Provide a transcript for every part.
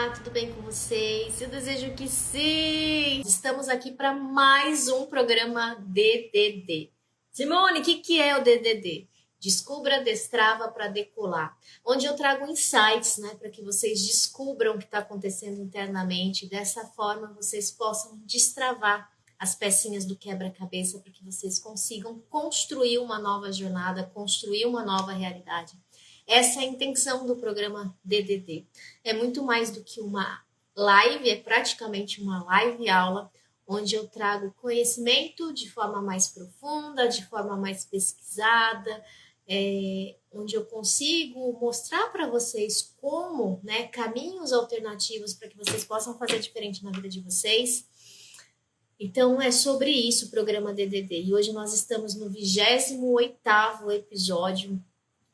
Olá, tudo bem com vocês? Eu desejo que sim! Estamos aqui para mais um programa DDD. Simone, o que é o DDD? Descubra, destrava para decolar. Onde eu trago insights, né, para que vocês descubram o que está acontecendo internamente. E dessa forma, vocês possam destravar as pecinhas do quebra-cabeça para que vocês consigam construir uma nova jornada, construir uma nova realidade. Essa é a intenção do programa DDD. É muito mais do que uma live, é praticamente uma live aula, onde eu trago conhecimento de forma mais profunda, de forma mais pesquisada, onde eu consigo mostrar para vocês como, né, caminhos alternativos para que vocês possam fazer diferente na vida de vocês. Então, é sobre isso o programa DDD. E hoje nós estamos no 28º episódio.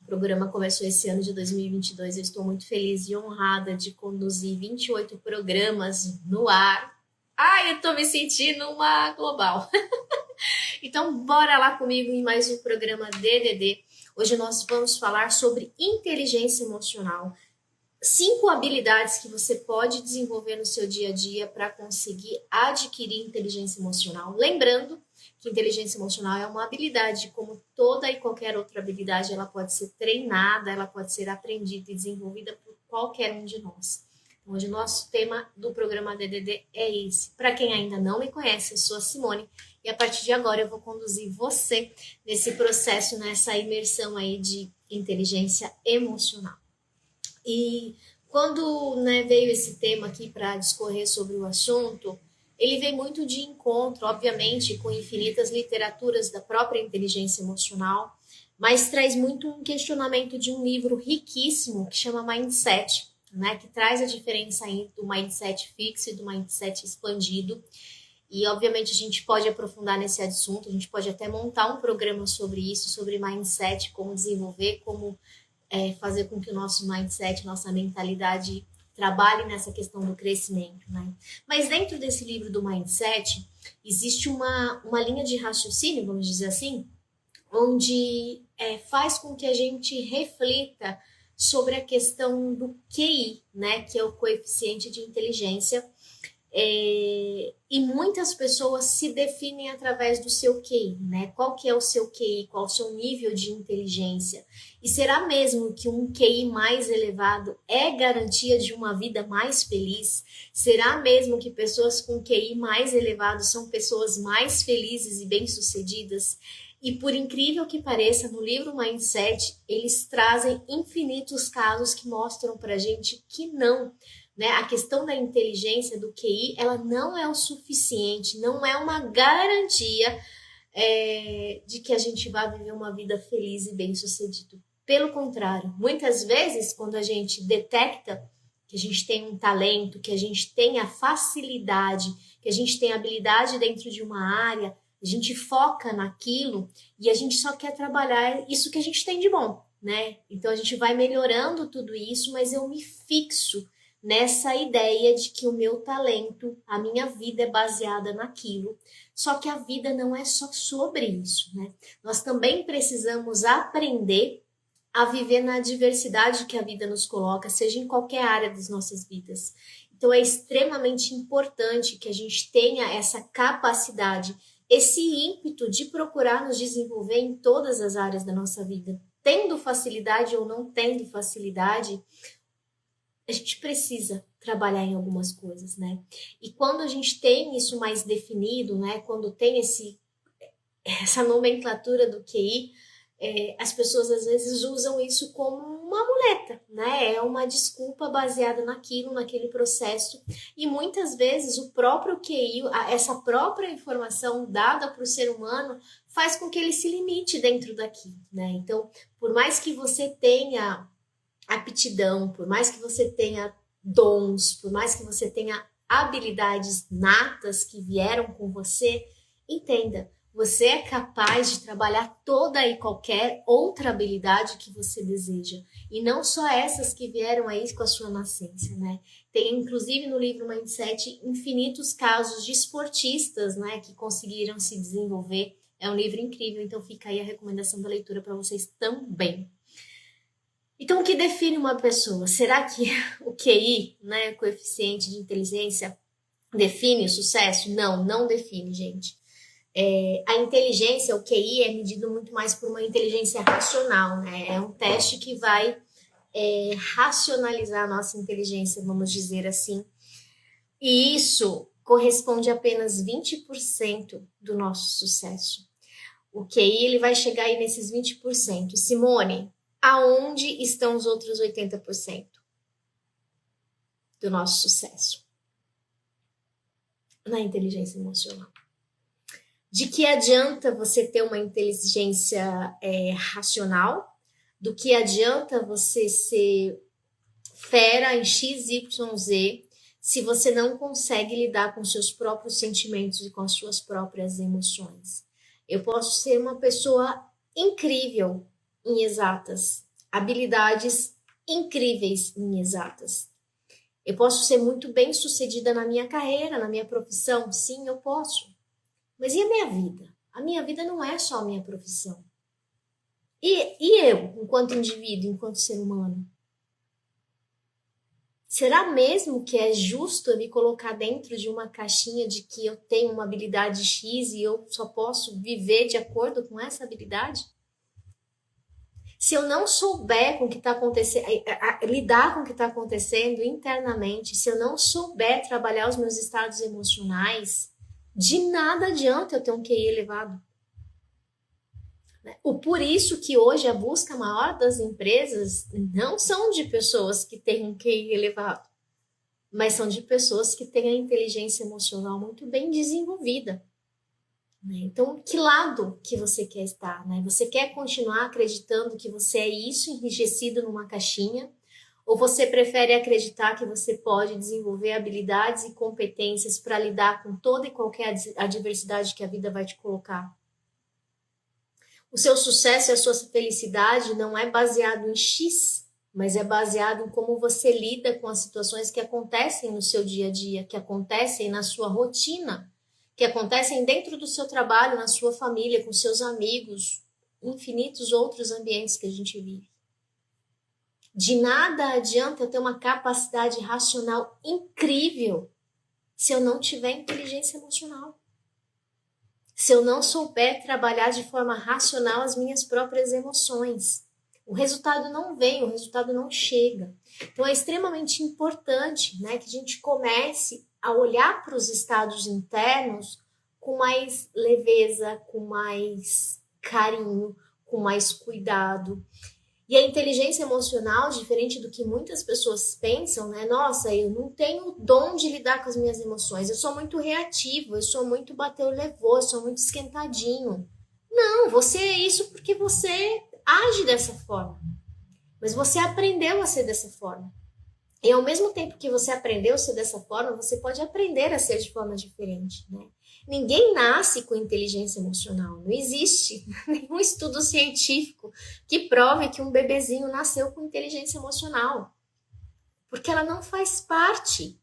O programa começou esse ano de 2022. Eu estou muito feliz e honrada de conduzir 28 programas no ar. Ai, eu estou me sentindo uma global. Então, bora lá comigo em mais um programa DDD. Hoje nós vamos falar sobre inteligência emocional. 5 habilidades que você pode desenvolver no seu dia a dia para conseguir adquirir inteligência emocional. Lembrando que inteligência emocional é uma habilidade, como toda e qualquer outra habilidade, ela pode ser treinada, ela pode ser aprendida e desenvolvida por qualquer um de nós. Hoje o nosso tema do programa DDD é esse. Para quem ainda não me conhece, eu sou a Simone e a partir de agora eu vou conduzir você nesse processo, nessa imersão aí de inteligência emocional. E quando, né, veio esse tema aqui para discorrer sobre o assunto, ele veio muito de encontro, obviamente, com infinitas literaturas da própria inteligência emocional, mas traz muito um questionamento de um livro riquíssimo que chama Mindset, né, que traz a diferença do mindset fixo e do mindset expandido. E, obviamente, a gente pode aprofundar nesse assunto, a gente pode até montar um programa sobre isso, sobre mindset, como desenvolver, como fazer com que o nosso mindset, nossa mentalidade trabalhe nessa questão do crescimento, né? Mas dentro desse livro do Mindset, existe uma linha de raciocínio, vamos dizer assim, onde faz com que a gente reflita sobre a questão do QI, né? Que é o coeficiente de inteligência. E muitas pessoas se definem através do seu QI, né? Qual que é o seu QI? Qual o seu nível de inteligência? E será mesmo que um QI mais elevado é garantia de uma vida mais feliz? Será mesmo que pessoas com QI mais elevado são pessoas mais felizes e bem-sucedidas? E por incrível que pareça, no livro Mindset, eles trazem infinitos casos que mostram pra gente que não. Né? A questão da inteligência, do QI, ela não é o suficiente, não é uma garantia de que a gente vai viver uma vida feliz e bem-sucedida. Pelo contrário, muitas vezes, quando a gente detecta que a gente tem um talento, que a gente tem a facilidade, que a gente tem habilidade dentro de uma área, a gente foca naquilo e a gente só quer trabalhar isso que a gente tem de bom, né? Então a gente vai melhorando tudo isso, mas eu me fixo nessa ideia de que o meu talento, a minha vida é baseada naquilo. Só que a vida não é só sobre isso, né? Nós também precisamos aprender a viver na diversidade que a vida nos coloca, seja em qualquer área das nossas vidas. Então é extremamente importante que a gente tenha essa capacidade, esse ímpeto de procurar nos desenvolver em todas as áreas da nossa vida. Tendo facilidade ou não tendo facilidade, a gente precisa trabalhar em algumas coisas, né? E quando a gente tem isso mais definido, né? Quando tem essa nomenclatura do QI, as pessoas às vezes usam isso como uma muleta, né? É uma desculpa baseada naquele processo. E muitas vezes o próprio QI, essa própria informação dada para o ser humano, faz com que ele se limite dentro daquilo, né? Então, por mais que você tenha aptidão, por mais que você tenha dons, por mais que você tenha habilidades natas que vieram com você, entenda, você é capaz de trabalhar toda e qualquer outra habilidade que você deseja. E não só essas que vieram aí com a sua nascença, né? Tem, inclusive, no livro Mindset, infinitos casos de esportistas, né, que conseguiram se desenvolver. É um livro incrível, então fica aí a recomendação da leitura para vocês também. Então, o que define uma pessoa? Será que o QI, né, coeficiente de inteligência, define o sucesso? Não, não define, gente. A inteligência, o QI, é medido muito mais por uma inteligência racional, né? É um teste que vai racionalizar a nossa inteligência, vamos dizer assim. E isso corresponde a apenas 20% do nosso sucesso. O QI, ele vai chegar aí nesses 20%. Simone, aonde estão os outros 80% do nosso sucesso? Na inteligência emocional. De que adianta você ter uma inteligência racional? Do que adianta você ser fera em XYZ se você não consegue lidar com seus próprios sentimentos e com as suas próprias emoções? Eu posso ser uma pessoa incrível em exatas, habilidades incríveis em exatas. Eu posso ser muito bem sucedida na minha carreira, na minha profissão. Sim, eu posso. Mas e a minha vida? A minha vida não é só a minha profissão. E eu, enquanto indivíduo, enquanto ser humano? Será mesmo que é justo eu me colocar dentro de uma caixinha de que eu tenho uma habilidade X e eu só posso viver de acordo com essa habilidade? Se eu não souber com o que está acontecendo, lidar com o que está acontecendo internamente, se eu não souber trabalhar os meus estados emocionais, de nada adianta eu ter um QI elevado. Por isso que hoje a busca maior das empresas não são de pessoas que têm um QI elevado, mas são de pessoas que têm a inteligência emocional muito bem desenvolvida. Então, que lado que você quer estar? Você quer continuar acreditando que você é isso, enrijecido numa caixinha? Ou você prefere acreditar que você pode desenvolver habilidades e competências para lidar com toda e qualquer adversidade que a vida vai te colocar? O seu sucesso e a sua felicidade não é baseado em X, mas é baseado em como você lida com as situações que acontecem no seu dia a dia, que acontecem na sua rotina, que acontecem dentro do seu trabalho, na sua família, com seus amigos, infinitos outros ambientes que a gente vive. De nada adianta eu ter uma capacidade racional incrível se eu não tiver inteligência emocional. Se eu não souber trabalhar de forma racional as minhas próprias emoções. O resultado não vem, o resultado não chega. Então é extremamente importante, né, que a gente comece a olhar para os estados internos com mais leveza, com mais carinho, com mais cuidado. E a inteligência emocional, diferente do que muitas pessoas pensam, né? Nossa, eu não tenho dom de lidar com as minhas emoções, eu sou muito reativo, eu sou muito bateu levou, eu sou muito esquentadinho. Não, você é isso porque você age dessa forma. Mas você aprendeu a ser dessa forma. E ao mesmo tempo que você aprendeu a ser dessa forma, você pode aprender a ser de forma diferente, né? Ninguém nasce com inteligência emocional. Não existe nenhum estudo científico que prove que um bebezinho nasceu com inteligência emocional. Porque ela não faz parte,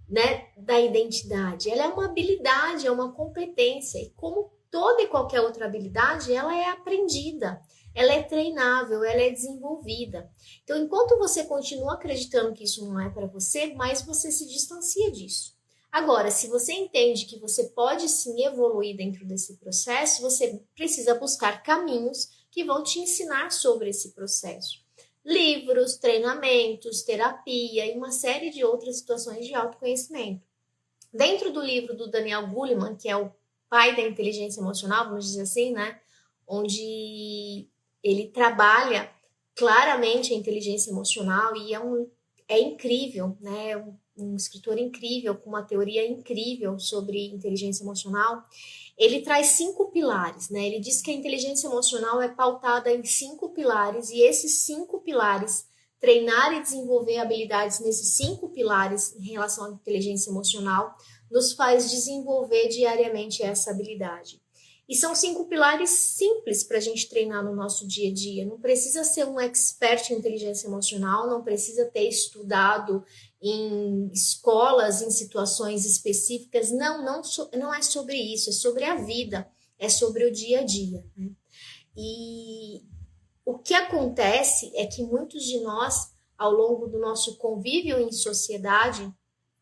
né, da identidade. Ela é uma habilidade, é uma competência. E como toda e qualquer outra habilidade, ela é aprendida. Ela é treinável, ela é desenvolvida. Então, enquanto você continua acreditando que isso não é para você, mais você se distancia disso. Agora, se você entende que você pode sim evoluir dentro desse processo, você precisa buscar caminhos que vão te ensinar sobre esse processo. Livros, treinamentos, terapia e uma série de outras situações de autoconhecimento. Dentro do livro do Daniel Goleman, que é o pai da inteligência emocional, vamos dizer assim, né? Onde ele trabalha claramente a inteligência emocional e é incrível, né? Um escritor incrível, com uma teoria incrível sobre inteligência emocional. Ele traz 5 pilares, né? Ele diz que a inteligência emocional é pautada em 5 pilares e esses 5 pilares, treinar e desenvolver habilidades nesses 5 pilares em relação à inteligência emocional, nos faz desenvolver diariamente essa habilidade. E são 5 pilares simples para a gente treinar no nosso dia a dia. Não precisa ser um expert em inteligência emocional, não precisa ter estudado em escolas, em situações específicas. Não é sobre isso, é sobre a vida, é sobre o dia a dia. Né? E O que acontece é que muitos de nós, ao longo do nosso convívio em sociedade,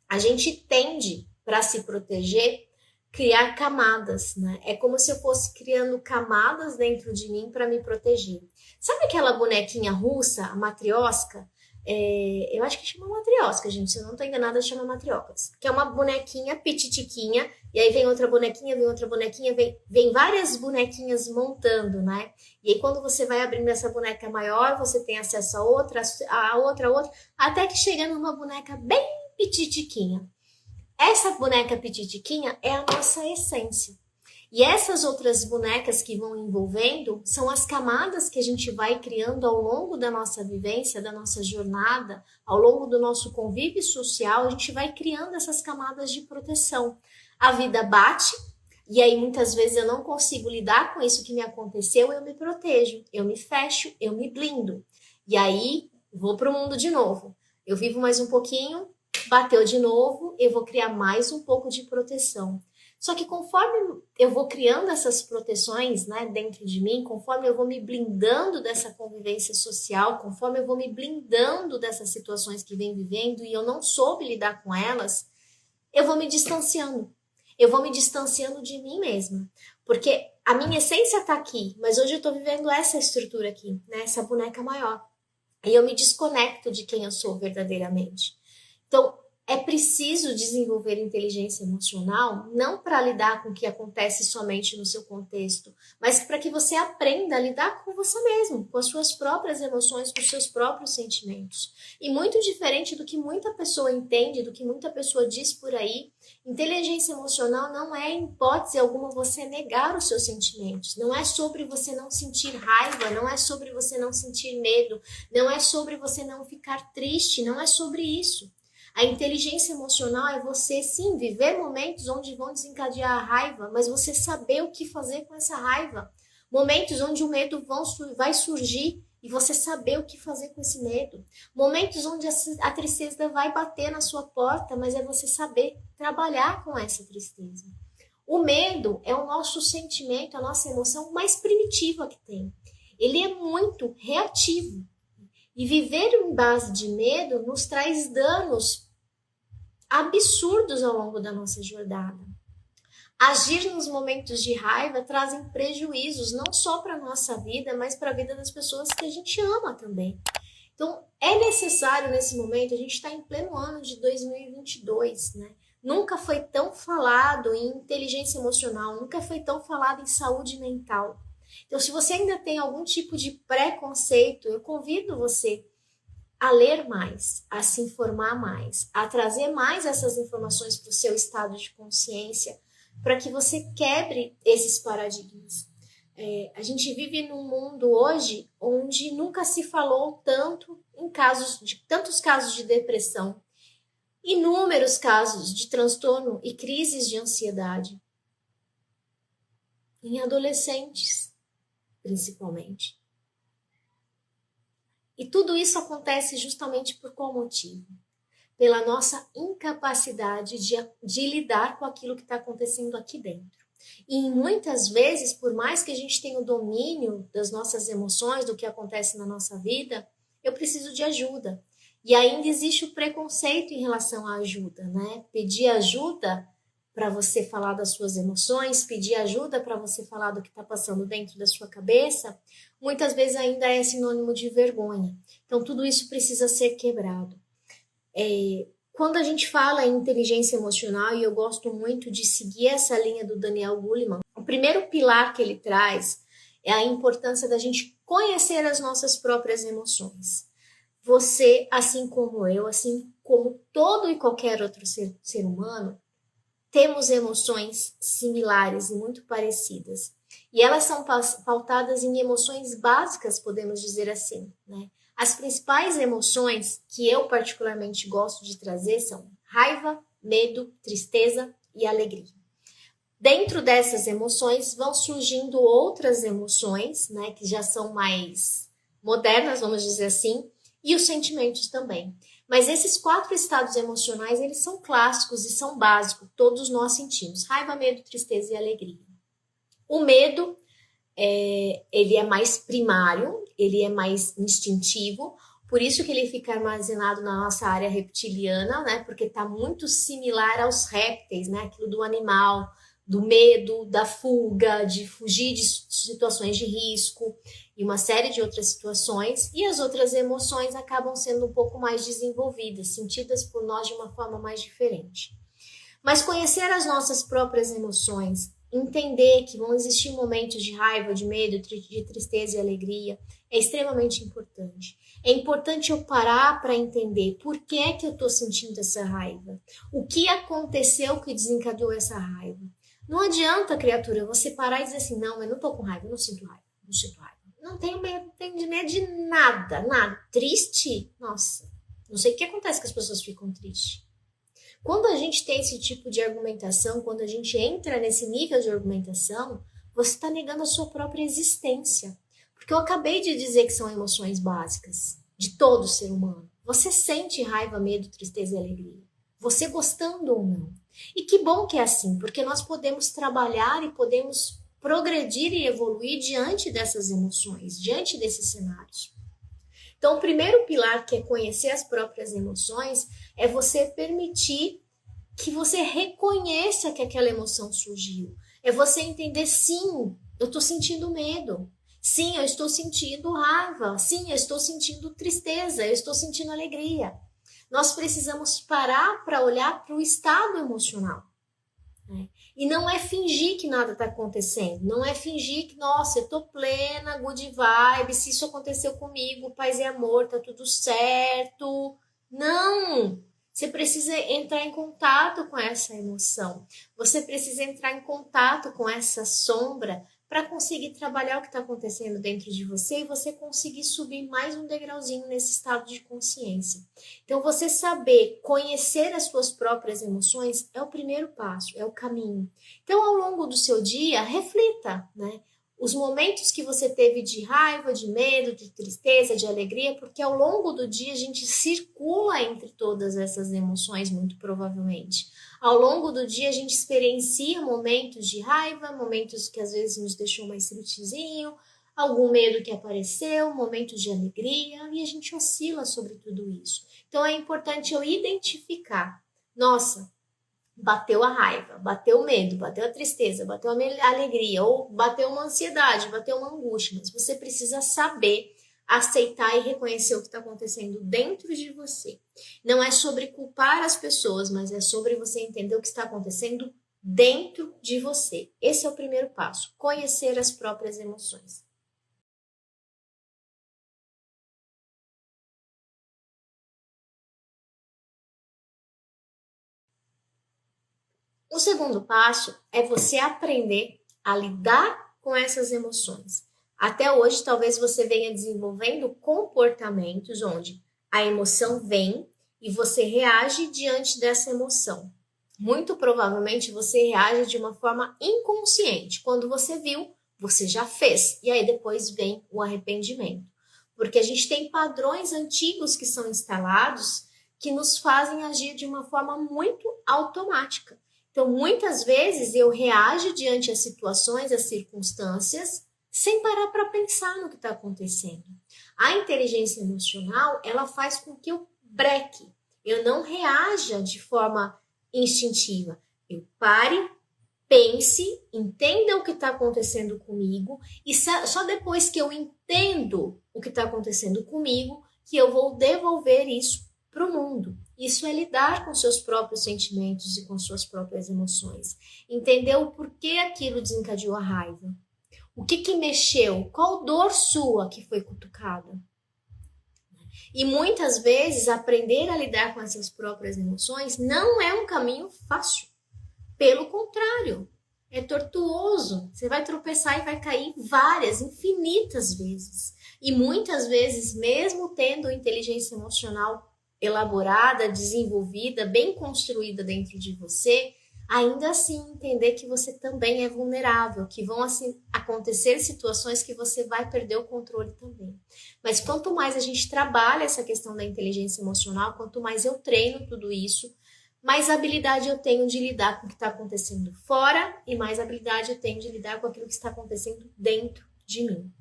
a gente tende, para se proteger, criar camadas, né? É como se eu fosse criando camadas dentro de mim para me proteger. Sabe aquela bonequinha russa, a matrioska? Eu acho que chama matrioska, gente. Se eu não estou enganada, chama matriocas. Que é uma bonequinha pititiquinha, e aí vem outra bonequinha, vem várias bonequinhas montando, né? E aí quando você vai abrindo essa boneca maior, você tem acesso a outra, até que chega numa boneca bem pititiquinha. Essa boneca pititiquinha é a nossa essência. E essas outras bonecas que vão envolvendo são as camadas que a gente vai criando ao longo da nossa vivência, da nossa jornada, ao longo do nosso convívio social, a gente vai criando essas camadas de proteção. A vida bate, e aí muitas vezes eu não consigo lidar com isso que me aconteceu, eu me protejo, eu me fecho, eu me blindo. E aí vou para o mundo de novo. Eu vivo mais um pouquinho, bateu de novo, eu vou criar mais um pouco de proteção. Só que conforme eu vou criando essas proteções, né, dentro de mim, conforme eu vou me blindando dessa convivência social, conforme eu vou me blindando dessas situações que vem vivendo e eu não soube lidar com elas, eu vou me distanciando. Eu vou me distanciando de mim mesma. Porque a minha essência está aqui, mas hoje eu estou vivendo essa estrutura aqui, né, essa boneca maior. E eu me desconecto de quem eu sou verdadeiramente. Então, é preciso desenvolver inteligência emocional não para lidar com o que acontece somente no seu contexto, mas para que você aprenda a lidar com você mesmo, com as suas próprias emoções, com os seus próprios sentimentos. E muito diferente do que muita pessoa entende, do que muita pessoa diz por aí, inteligência emocional não é, em hipótese alguma, você negar os seus sentimentos. Não é sobre você não sentir raiva, não é sobre você não sentir medo, não é sobre você não ficar triste, não é sobre isso. A inteligência emocional é você, sim, viver momentos onde vão desencadear a raiva, mas você saber o que fazer com essa raiva. Momentos onde o medo vai surgir e você saber o que fazer com esse medo. Momentos onde a tristeza vai bater na sua porta, mas é você saber trabalhar com essa tristeza. O medo é o nosso sentimento, a nossa emoção mais primitiva que tem. Ele é muito reativo. E viver em base de medo nos traz danos absurdos ao longo da nossa jornada. Agir nos momentos de raiva trazem prejuízos não só para a nossa vida, mas para a vida das pessoas que a gente ama também. Então, é necessário nesse momento, a gente está em pleno ano de 2022, né? Nunca foi tão falado em inteligência emocional, nunca foi tão falado em saúde mental. Então, se você ainda tem algum tipo de preconceito, eu convido você a ler mais, a se informar mais, a trazer mais essas informações para o seu estado de consciência, para que você quebre esses paradigmas. A gente vive num mundo hoje onde nunca se falou tanto em tantos casos de depressão, inúmeros casos de transtorno e crises de ansiedade, em adolescentes, principalmente. E tudo isso acontece justamente por qual motivo? Pela nossa incapacidade de lidar com aquilo que está acontecendo aqui dentro. E muitas vezes, por mais que a gente tenha o domínio das nossas emoções, do que acontece na nossa vida, eu preciso de ajuda. E ainda existe o preconceito em relação à ajuda, né? Pedir ajuda para você falar das suas emoções, pedir ajuda para você falar do que está passando dentro da sua cabeça, muitas vezes ainda é sinônimo de vergonha. Então, tudo isso precisa ser quebrado. Quando a gente fala em inteligência emocional, e eu gosto muito de seguir essa linha do Daniel Goleman, o primeiro pilar que ele traz é a importância da gente conhecer as nossas próprias emoções. Você, assim como eu, assim como todo e qualquer outro ser humano, temos emoções similares e muito parecidas. E elas são pautadas em emoções básicas, podemos dizer assim, né? As principais emoções que eu particularmente gosto de trazer são raiva, medo, tristeza e alegria. Dentro dessas emoções vão surgindo outras emoções, né, que já são mais modernas, vamos dizer assim, e os sentimentos também. Mas esses 4 estados emocionais, eles são clássicos e são básicos, todos nós sentimos: raiva, medo, tristeza e alegria. O medo ele é mais primário, ele é mais instintivo, por isso que ele fica armazenado na nossa área reptiliana, né? Porque está muito similar aos répteis, né? Aquilo do animal, do medo, da fuga, de fugir de situações de risco e uma série de outras situações. E as outras emoções acabam sendo um pouco mais desenvolvidas, sentidas por nós de uma forma mais diferente. Mas conhecer as nossas próprias emoções, entender que vão existir momentos de raiva, de medo, de tristeza e alegria, é extremamente importante. É importante eu parar para entender por que é que eu estou sentindo essa raiva. O que aconteceu que desencadeou essa raiva. Não adianta, criatura, você parar e dizer assim, não, eu não estou com raiva, eu não sinto raiva, não sinto raiva. Não tenho medo, não tenho medo de nada, nada. Triste? Nossa, não sei o que acontece que as pessoas ficam tristes. Quando a gente tem esse tipo de argumentação, quando a gente entra nesse nível de argumentação, você está negando a sua própria existência. Porque eu acabei de dizer que são emoções básicas de todo ser humano. Você sente raiva, medo, tristeza e alegria. Você gostando ou não. E que bom que é assim, porque nós podemos trabalhar e podemos progredir e evoluir diante dessas emoções, diante desses cenários. Então, o primeiro pilar, que é conhecer as próprias emoções, é você permitir que você reconheça que aquela emoção surgiu. É você entender, sim, eu estou sentindo medo. Sim, eu estou sentindo raiva. Sim, eu estou sentindo tristeza. Eu estou sentindo alegria. Nós precisamos parar para olhar para o estado emocional. Né? E não é fingir que nada está acontecendo. Não é fingir que, nossa, eu tô plena, good vibe, se isso aconteceu comigo, paz e amor, tá tudo certo. Não! Você precisa entrar em contato com essa emoção. Você precisa entrar em contato com essa sombra para conseguir trabalhar o que está acontecendo dentro de você e você conseguir subir mais um degrauzinho nesse estado de consciência. Então, você saber conhecer as suas próprias emoções é o primeiro passo, é o caminho. Então, ao longo do seu dia, reflita, né? Os momentos que você teve de raiva, de medo, de tristeza, de alegria, porque ao longo do dia a gente circula entre todas essas emoções, muito provavelmente. Ao longo do dia a gente experiencia momentos de raiva, momentos que às vezes nos deixou mais tristezinho, algum medo que apareceu, momentos de alegria, e a gente oscila sobre tudo isso. Então é importante eu identificar, nossa, bateu a raiva, bateu o medo, bateu a tristeza, bateu a alegria, ou bateu uma ansiedade, bateu uma angústia, mas você precisa saber aceitar e reconhecer o que está acontecendo dentro de você. Não é sobre culpar as pessoas, mas é sobre você entender o que está acontecendo dentro de você. Esse é o primeiro passo, conhecer as próprias emoções. O segundo passo é você aprender a lidar com essas emoções. Até hoje, talvez você venha desenvolvendo comportamentos onde a emoção vem e você reage diante dessa emoção. Muito provavelmente você reage de uma forma inconsciente. Quando você viu, você já fez. E aí depois vem o arrependimento. Porque a gente tem padrões antigos que são instalados que nos fazem agir de uma forma muito automática. Então, muitas vezes eu reajo diante às situações, às circunstâncias, sem parar para pensar no que está acontecendo. A inteligência emocional, ela faz com que eu breque, eu não reaja de forma instintiva. Eu pare, pense, entenda o que está acontecendo comigo e só depois que eu entendo o que está acontecendo comigo que eu vou devolver isso para o mundo. Isso é lidar com seus próprios sentimentos e com suas próprias emoções. Entender o porquê aquilo desencadeou a raiva. O que mexeu? Qual dor sua que foi cutucada? E muitas vezes aprender a lidar com essas próprias emoções não é um caminho fácil. Pelo contrário, é tortuoso. Você vai tropeçar e vai cair várias, infinitas vezes. E muitas vezes, mesmo tendo inteligência emocional elaborada, desenvolvida, bem construída dentro de você, ainda assim entender que você também é vulnerável, que vão assim, acontecer situações que você vai perder o controle também. Mas quanto mais a gente trabalha essa questão da inteligência emocional, quanto mais eu treino tudo isso, mais habilidade eu tenho de lidar com o que está acontecendo fora e mais habilidade eu tenho de lidar com aquilo que está acontecendo dentro de mim.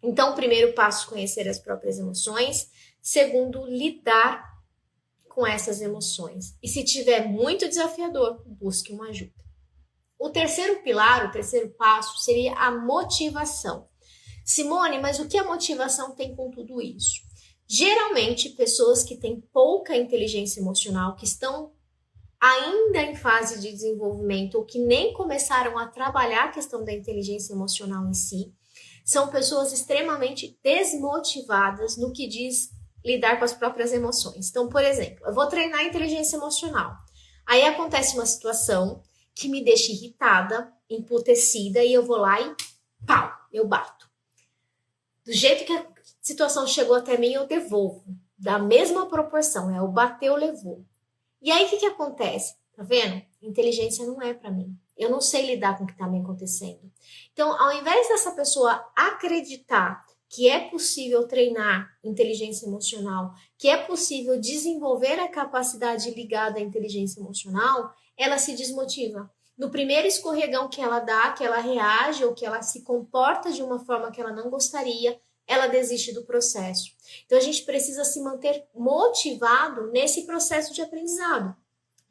Então, o primeiro passo, conhecer as próprias emoções. Segundo, lidar com essas emoções. E se tiver muito desafiador, busque uma ajuda. O terceiro pilar, o terceiro passo, seria a motivação. Simone, mas o que a motivação tem com tudo isso? Geralmente, pessoas que têm pouca inteligência emocional, que estão ainda em fase de desenvolvimento ou que nem começaram a trabalhar a questão da inteligência emocional em si, são pessoas extremamente desmotivadas no que diz lidar com as próprias emoções. Então, por exemplo, eu vou treinar a inteligência emocional. Aí acontece uma situação que me deixa irritada, emputecida, e eu vou lá e pau, eu bato. Do jeito que a situação chegou até mim, eu devolvo. Da mesma proporção, o bateu, levou. E aí, o que acontece? Tá vendo? Inteligência não é para mim. Eu não sei lidar com o que tá me acontecendo. Então, ao invés dessa pessoa acreditar que é possível treinar inteligência emocional, que é possível desenvolver a capacidade ligada à inteligência emocional, ela se desmotiva. No primeiro escorregão que ela dá, que ela reage ou que ela se comporta de uma forma que ela não gostaria, ela desiste do processo. Então, a gente precisa se manter motivado nesse processo de aprendizado.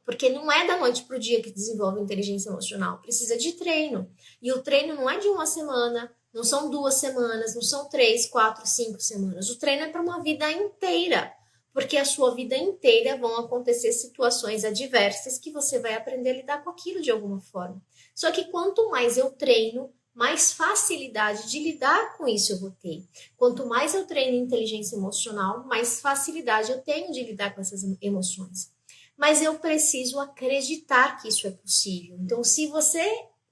Porque não é da noite para o dia que desenvolve inteligência emocional. Precisa de treino. E o treino não é de uma semana, não são 2 semanas, não são 3, 4, 5 semanas. O treino é para uma vida inteira. Porque a sua vida inteira vão acontecer situações adversas que você vai aprender a lidar com aquilo de alguma forma. Só que quanto mais eu treino, mais facilidade de lidar com isso eu vou ter. Quanto mais eu treino inteligência emocional, mais facilidade eu tenho de lidar com essas emoções. Mas eu preciso acreditar que isso é possível. Então, se você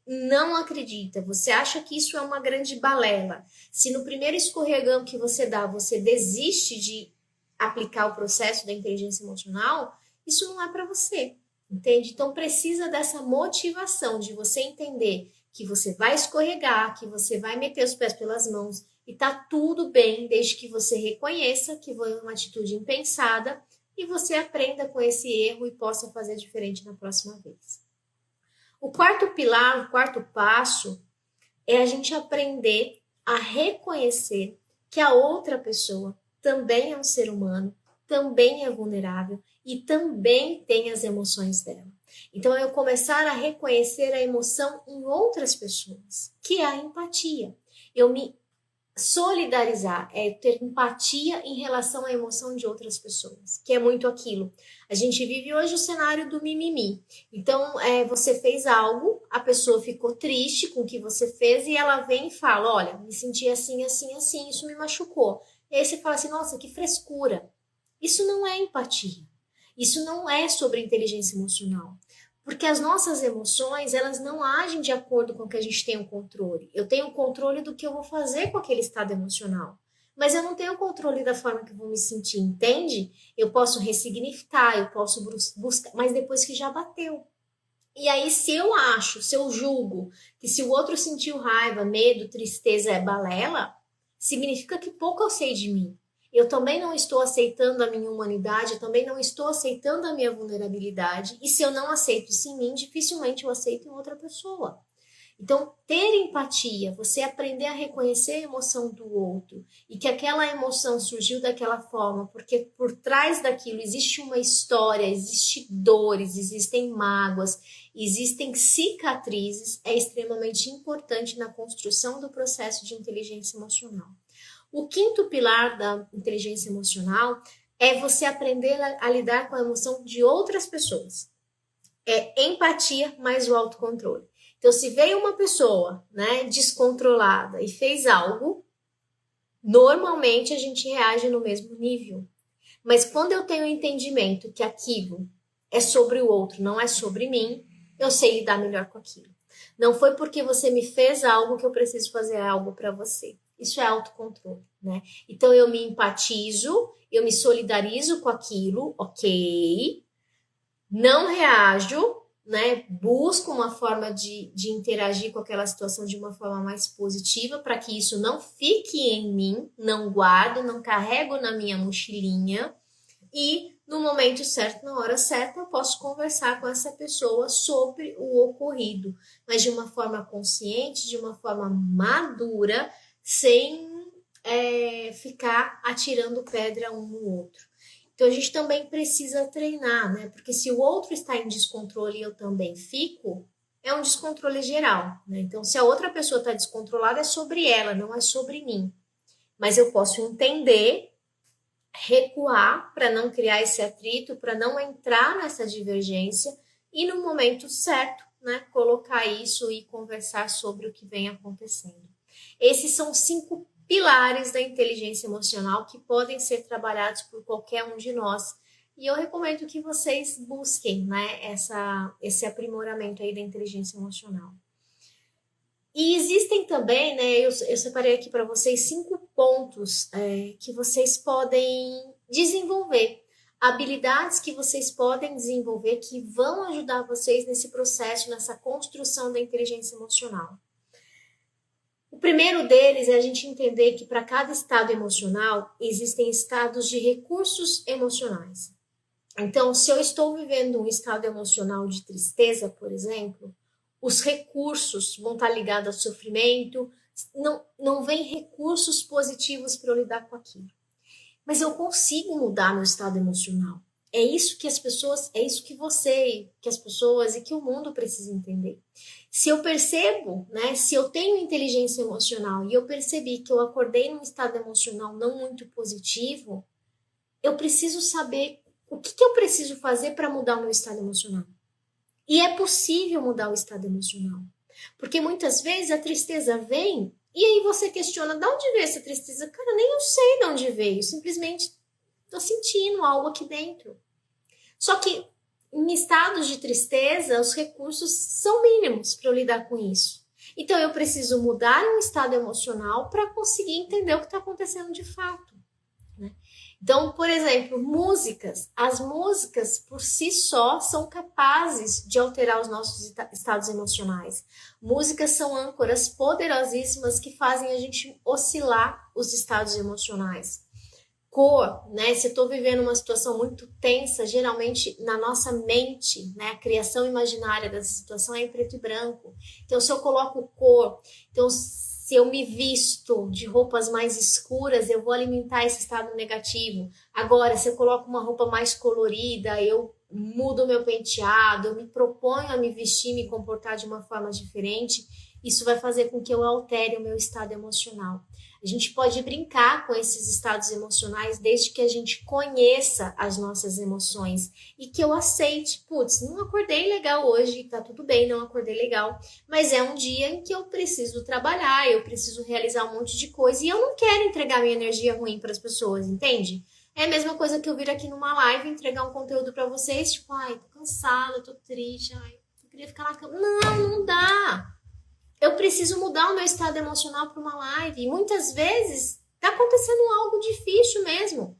não acredita, você acha que isso é uma grande balela, se no primeiro escorregão que você dá, você desiste de aplicar o processo da inteligência emocional, isso não é para você, entende? Então, precisa dessa motivação de você entender que você vai escorregar, que você vai meter os pés pelas mãos e tá tudo bem, desde que você reconheça que foi uma atitude impensada e você aprenda com esse erro e possa fazer diferente na próxima vez. O quarto pilar, o quarto passo, é a gente aprender a reconhecer que a outra pessoa também é um ser humano, também é vulnerável e também tem as emoções dela. Então, eu começar a reconhecer a emoção em outras pessoas, que é a empatia. Eu me solidarizar, é ter empatia em relação à emoção de outras pessoas, que é muito aquilo. A gente vive hoje o cenário do mimimi. Então, você fez algo, a pessoa ficou triste com o que você fez e ela vem e fala, olha, me senti assim, assim, assim, isso me machucou. E aí você fala assim, nossa, que frescura. Isso não é empatia. Isso não é sobre inteligência emocional. Porque as nossas emoções, elas não agem de acordo com o que a gente tem o controle. Eu tenho o controle do que eu vou fazer com aquele estado emocional. Mas eu não tenho o controle da forma que eu vou me sentir, entende? Eu posso ressignificar, eu posso buscar, mas depois que já bateu. E aí, se eu julgo que se o outro sentiu raiva, medo, tristeza é balela, significa que pouco eu sei de mim. Eu também não estou aceitando a minha humanidade, eu também não estou aceitando a minha vulnerabilidade. E se eu não aceito isso em mim, dificilmente eu aceito em outra pessoa. Então, ter empatia, você aprender a reconhecer a emoção do outro e que aquela emoção surgiu daquela forma, porque por trás daquilo existe uma história, existem dores, existem mágoas, existem cicatrizes, é extremamente importante na construção do processo de inteligência emocional. O quinto pilar da inteligência emocional é você aprender a lidar com a emoção de outras pessoas. É empatia mais o autocontrole. Então, se veio uma pessoa, descontrolada e fez algo, normalmente a gente reage no mesmo nível. Mas quando eu tenho o entendimento que aquilo é sobre o outro, não é sobre mim, eu sei lidar melhor com aquilo. Não foi porque você me fez algo que eu preciso fazer algo para você. Isso é autocontrole, né? Então, eu me empatizo, eu me solidarizo com aquilo, ok? Não reajo, busco uma forma de interagir com aquela situação de uma forma mais positiva para que isso não fique em mim, não guardo, não carrego na minha mochilinha e no momento certo, na hora certa, eu posso conversar com essa pessoa sobre o ocorrido, mas de uma forma consciente, de uma forma madura, sem ficar atirando pedra um no outro. Então a gente também precisa treinar, né? Porque se o outro está em descontrole e eu também fico, é um descontrole geral, né? Então se a outra pessoa está descontrolada, é sobre ela, não é sobre mim. Mas eu posso entender, recuar para não criar esse atrito, para não entrar nessa divergência e no momento certo, né, colocar isso e conversar sobre o que vem acontecendo. Esses são 5 pilares da inteligência emocional que podem ser trabalhados por qualquer um de nós. E eu recomendo que vocês busquem, né, esse aprimoramento aí da inteligência emocional. E existem também, né, eu separei aqui para vocês 5 pontos que vocês podem desenvolver, habilidades que vocês podem desenvolver que vão ajudar vocês nesse processo, nessa construção da inteligência emocional. O primeiro deles é a gente entender que para cada estado emocional existem estados de recursos emocionais. Então, se eu estou vivendo um estado emocional de tristeza, por exemplo, os recursos vão estar ligados ao sofrimento, não vem recursos positivos para eu lidar com aquilo. Mas eu consigo mudar meu estado emocional. É isso que as pessoas, é isso que você, que as pessoas e que o mundo precisa entender. Se eu percebo, né, se eu tenho inteligência emocional e eu percebi que eu acordei num estado emocional não muito positivo, eu preciso saber o que eu preciso fazer para mudar o meu estado emocional. E é possível mudar o estado emocional. Porque muitas vezes a tristeza vem e aí você questiona, de onde veio essa tristeza? Cara, nem eu sei de onde veio, simplesmente tô sentindo algo aqui dentro. Só que em estados de tristeza, os recursos são mínimos para eu lidar com isso. Então eu preciso mudar um estado emocional para conseguir entender o que está acontecendo de fato. Né? Então, por exemplo, músicas. As músicas por si só são capazes de alterar os nossos estados emocionais. Músicas são âncoras poderosíssimas que fazem a gente oscilar os estados emocionais. Cor, né? Se eu estou vivendo uma situação muito tensa, geralmente na nossa mente, né? A criação imaginária dessa situação é em preto e branco. Então, se eu coloco cor, então se eu me visto de roupas mais escuras, eu vou alimentar esse estado negativo. Agora, se eu coloco uma roupa mais colorida, eu mudo o meu penteado, eu me proponho a me vestir, me comportar de uma forma diferente, isso vai fazer com que eu altere o meu estado emocional. A gente pode brincar com esses estados emocionais desde que a gente conheça as nossas emoções e que eu aceite, putz, não acordei legal hoje, tá tudo bem, não acordei legal, mas é um dia em que eu preciso trabalhar, eu preciso realizar um monte de coisa e eu não quero entregar minha energia ruim para as pessoas, entende? É a mesma coisa que eu vir aqui numa live, entregar um conteúdo para vocês, tipo, ai, tô cansada, tô triste, ai, eu queria ficar na cama. Não dá! Eu preciso mudar o meu estado emocional para uma live. E muitas vezes está acontecendo algo difícil mesmo.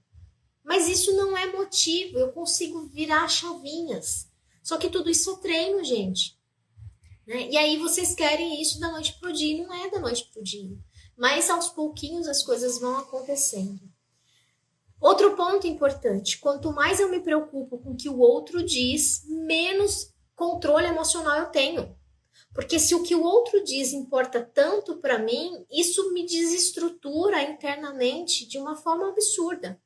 Mas isso não é motivo. Eu consigo virar chavinhas. Só que tudo isso é treino, gente. Né? E aí vocês querem isso da noite pro dia. Não é da noite pro dia. Mas aos pouquinhos as coisas vão acontecendo. Outro ponto importante. Quanto mais eu me preocupo com o que o outro diz, menos controle emocional eu tenho. Porque se o que o outro diz importa tanto para mim, isso me desestrutura internamente de uma forma absurda.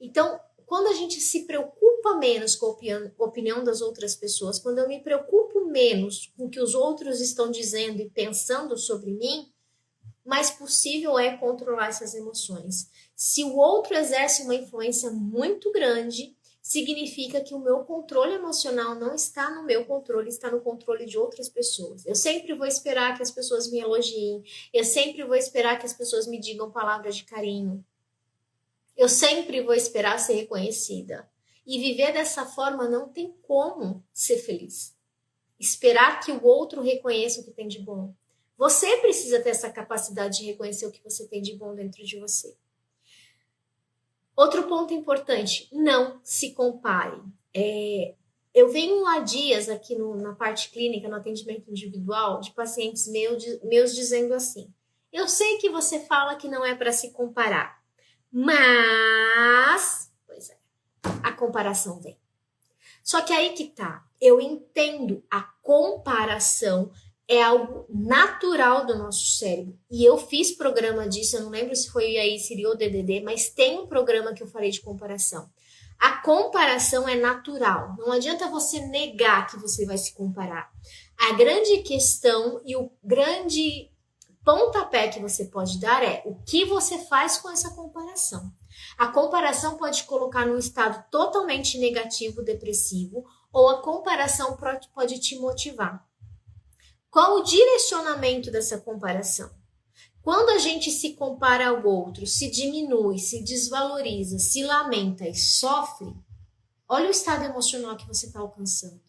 Então, quando a gente se preocupa menos com a opinião das outras pessoas, quando eu me preocupo menos com o que os outros estão dizendo e pensando sobre mim, mais possível é controlar essas emoções. Se o outro exerce uma influência muito grande, significa que o meu controle emocional não está no meu controle, está no controle de outras pessoas. Eu sempre vou esperar que as pessoas me elogiem, eu sempre vou esperar que as pessoas me digam palavras de carinho. Eu sempre vou esperar ser reconhecida. E viver dessa forma não tem como ser feliz. Esperar que o outro reconheça o que tem de bom. Você precisa ter essa capacidade de reconhecer o que você tem de bom dentro de você. Outro ponto importante, não se compare. Eu venho há dias aqui na parte clínica, no atendimento individual, de pacientes meus dizendo assim, eu sei que você fala que não é para se comparar, mas, pois é, a comparação vem. Só que aí que tá, eu entendo a comparação é algo natural do nosso cérebro. E eu fiz programa disso, eu não lembro se foi aí Siri ou DDD, mas tem um programa que eu falei de comparação. A comparação é natural. Não adianta você negar que você vai se comparar. A grande questão e o grande pontapé que você pode dar é o que você faz com essa comparação. A comparação pode te colocar num estado totalmente negativo, depressivo, ou a comparação pode te motivar. Qual o direcionamento dessa comparação? Quando a gente se compara ao outro, se diminui, se desvaloriza, se lamenta e sofre, olha o estado emocional que você está alcançando.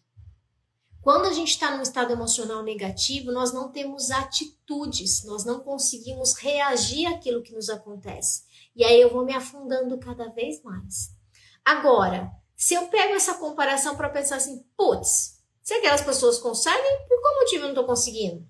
Quando a gente está num estado emocional negativo, nós não temos atitudes, nós não conseguimos reagir àquilo que nos acontece. E aí eu vou me afundando cada vez mais. Agora, se eu pego essa comparação para pensar assim, putz, se aquelas pessoas conseguem, por qual motivo eu não estou conseguindo?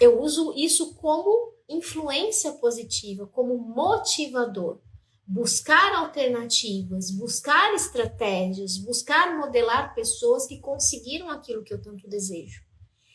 Eu uso isso como influência positiva, como motivador. Buscar alternativas, buscar estratégias, buscar modelar pessoas que conseguiram aquilo que eu tanto desejo.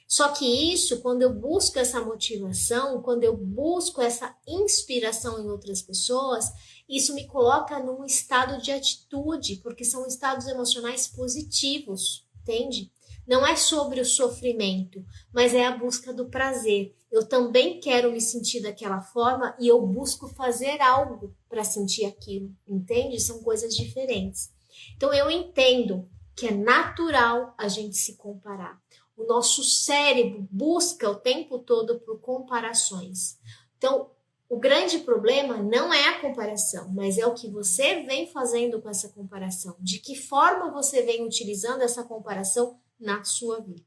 Só que isso, quando eu busco essa motivação, quando eu busco essa inspiração em outras pessoas, isso me coloca num estado de atitude, porque são estados emocionais positivos, entende? Não é sobre o sofrimento, mas é a busca do prazer. Eu também quero me sentir daquela forma e eu busco fazer algo para sentir aquilo, entende? São coisas diferentes. Então eu entendo que é natural a gente se comparar. O nosso cérebro busca o tempo todo por comparações. Então, o grande problema não é a comparação, mas é o que você vem fazendo com essa comparação. De que forma você vem utilizando essa comparação na sua vida.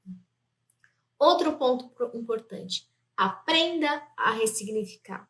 Outro ponto importante, aprenda a ressignificar.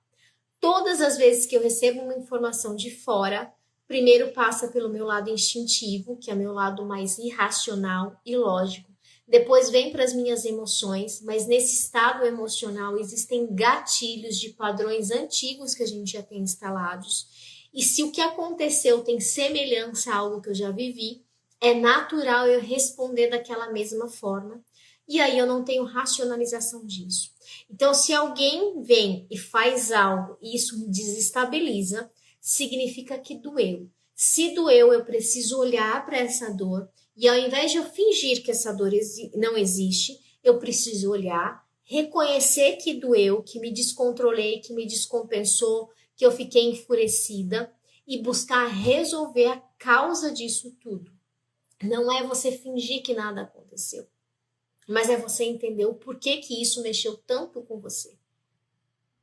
Todas as vezes que eu recebo uma informação de fora, primeiro passa pelo meu lado instintivo, que é meu lado mais irracional e lógico. Depois vem para as minhas emoções, mas nesse estado emocional existem gatilhos de padrões antigos que a gente já tem instalados. E se o que aconteceu tem semelhança a algo que eu já vivi, é natural eu responder daquela mesma forma. E aí eu não tenho racionalização disso. Então, se alguém vem e faz algo e isso me desestabiliza, significa que doeu. Se doeu, eu preciso olhar para essa dor e ao invés de eu fingir que essa dor não existe, eu preciso olhar, reconhecer que doeu, que me descontrolei, que me descompensou, que eu fiquei enfurecida e buscar resolver a causa disso tudo. Não é você fingir que nada aconteceu, mas é você entender o porquê que isso mexeu tanto com você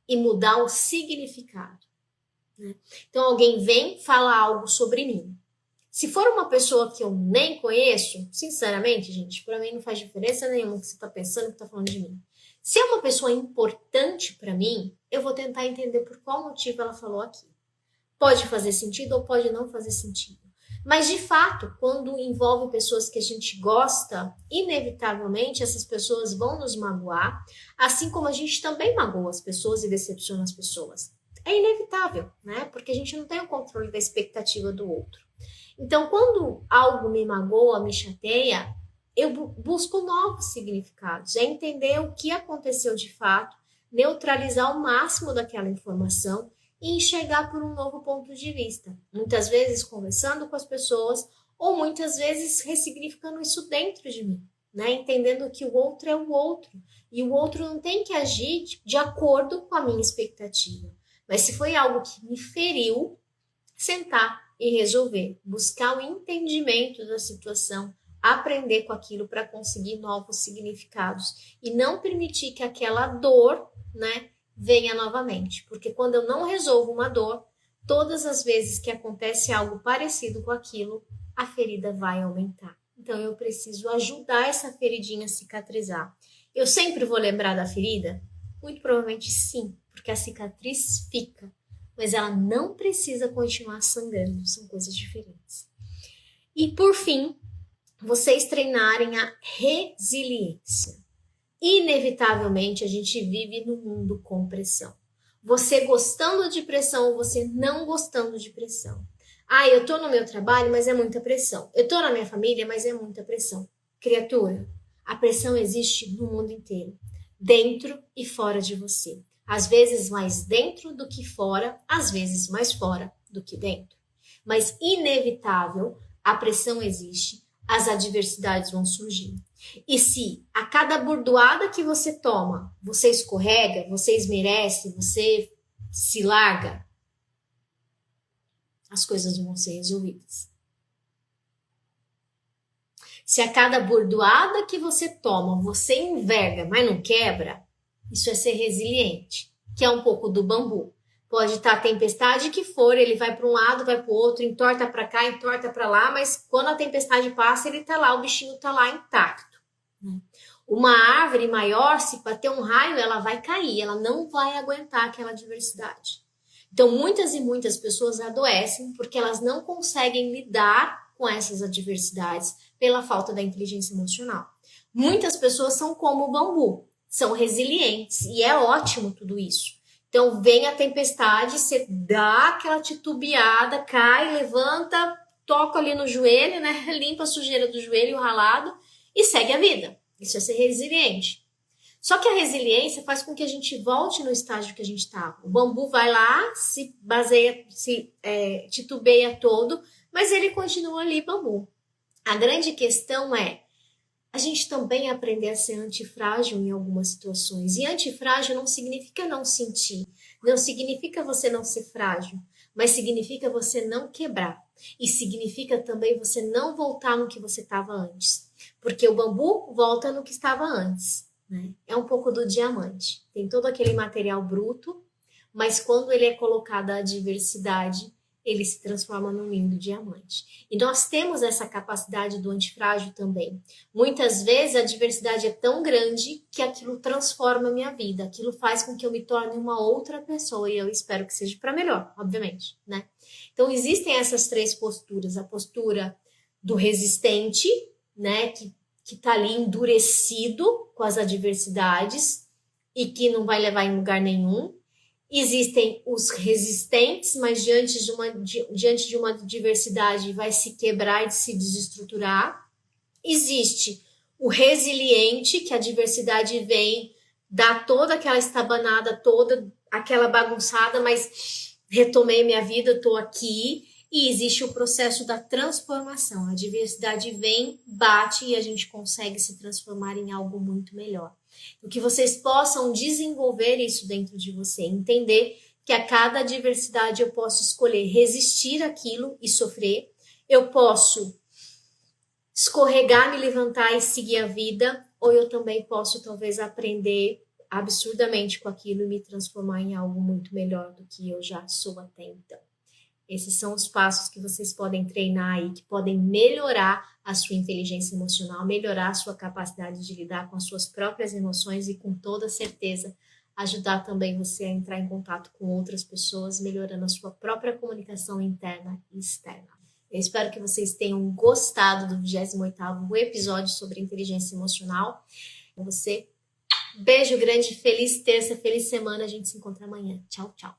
e mudar o significado. Né? Então alguém vem falar algo sobre mim. Se for uma pessoa que eu nem conheço, sinceramente, gente, para mim não faz diferença nenhuma o que você está pensando, que está falando de mim. Se é uma pessoa importante para mim, eu vou tentar entender por qual motivo ela falou aqui. Pode fazer sentido ou pode não fazer sentido. Mas, de fato, quando envolve pessoas que a gente gosta, inevitavelmente essas pessoas vão nos magoar, assim como a gente também magoa as pessoas e decepciona as pessoas. É inevitável, né? Porque a gente não tem o controle da expectativa do outro. Então, quando algo me magoa, me chateia, eu busco novos significados. É entender o que aconteceu de fato, neutralizar ao máximo daquela informação e enxergar por um novo ponto de vista. Muitas vezes conversando com as pessoas ou muitas vezes ressignificando isso dentro de mim, né? Entendendo que o outro é o outro e o outro não tem que agir de acordo com a minha expectativa. Mas se foi algo que me feriu, sentar e resolver, buscar o entendimento da situação, aprender com aquilo para conseguir novos significados e não permitir que aquela dor, né, venha novamente, porque quando eu não resolvo uma dor, todas as vezes que acontece algo parecido com aquilo, a ferida vai aumentar. Então eu preciso ajudar essa feridinha a cicatrizar. Eu sempre vou lembrar da ferida? Muito provavelmente sim, porque a cicatriz fica, mas ela não precisa continuar sangrando, são coisas diferentes. E por fim, vocês treinarem a resiliência. Inevitavelmente a gente vive num mundo com pressão. Você gostando de pressão ou você não gostando de pressão. Ah, eu tô no meu trabalho, mas é muita pressão. Eu tô na minha família, mas é muita pressão. Criatura, A pressão existe no mundo inteiro, dentro e fora de você. Às vezes mais dentro do que fora, às vezes mais fora do que dentro. Mas inevitável, a pressão existe, as adversidades vão surgir. E se a cada bordoada que você toma, você escorrega, você esmerece, você se larga, as coisas vão ser resolvidas. Se a cada bordoada que você toma, você enverga, mas não quebra, isso é ser resiliente, que é um pouco do bambu. Pode estar a tempestade que for, ele vai para um lado, vai para o outro, entorta para cá, entorta para lá, mas quando a tempestade passa, ele está lá, o bichinho está lá intacto. Uma árvore maior, se bater um raio, ela vai cair, ela não vai aguentar aquela adversidade. Então, muitas e muitas pessoas adoecem porque elas não conseguem lidar com essas adversidades pela falta da inteligência emocional. Muitas pessoas são como o bambu, são resilientes e é ótimo tudo isso. Então, vem a tempestade, você dá aquela titubeada, cai, levanta, toca ali no joelho, né? Limpa a sujeira do joelho, o ralado e segue a vida. Isso é ser resiliente. Só que a resiliência faz com que a gente volte no estágio que a gente estava. O bambu vai lá, se baseia, titubeia todo, mas ele continua ali bambu. A grande questão é a gente também aprender a ser antifrágil em algumas situações. E antifrágil não significa não sentir, não significa você não ser frágil, mas significa você não quebrar. E significa também você não voltar no que você estava antes. Porque o bambu volta no que estava antes. Né? É um pouco do diamante. Tem todo aquele material bruto, mas quando ele é colocado à adversidade, ele se transforma num lindo diamante. E nós temos essa capacidade do antifrágil também. Muitas vezes a adversidade é tão grande que aquilo transforma a minha vida. Aquilo faz com que eu me torne uma outra pessoa. E eu espero que seja para melhor, obviamente, né? Então existem essas três posturas. A postura do resistente, né? Que tá ali endurecido com as adversidades e que não vai levar em lugar nenhum. Existem os resistentes, mas diante de uma adversidade vai se quebrar e se desestruturar. Existe o resiliente, que a adversidade vem, dá toda aquela estabanada, toda aquela bagunçada, mas retomei minha vida, estou aqui. E existe o processo da transformação. A adversidade vem, bate e a gente consegue se transformar em algo muito melhor. Que vocês possam desenvolver isso dentro de você, entender que a cada adversidade eu posso escolher resistir àquilo e sofrer, eu posso escorregar, me levantar e seguir a vida, ou eu também posso talvez aprender absurdamente com aquilo e me transformar em algo muito melhor do que eu já sou até então. Esses são os passos que vocês podem treinar aí, que podem melhorar a sua inteligência emocional, melhorar a sua capacidade de lidar com as suas próprias emoções e, com toda certeza, ajudar também você a entrar em contato com outras pessoas, melhorando a sua própria comunicação interna e externa. Eu espero que vocês tenham gostado do 28º episódio sobre inteligência emocional. Com você, beijo grande, feliz terça, feliz semana. A gente se encontra amanhã. Tchau, tchau.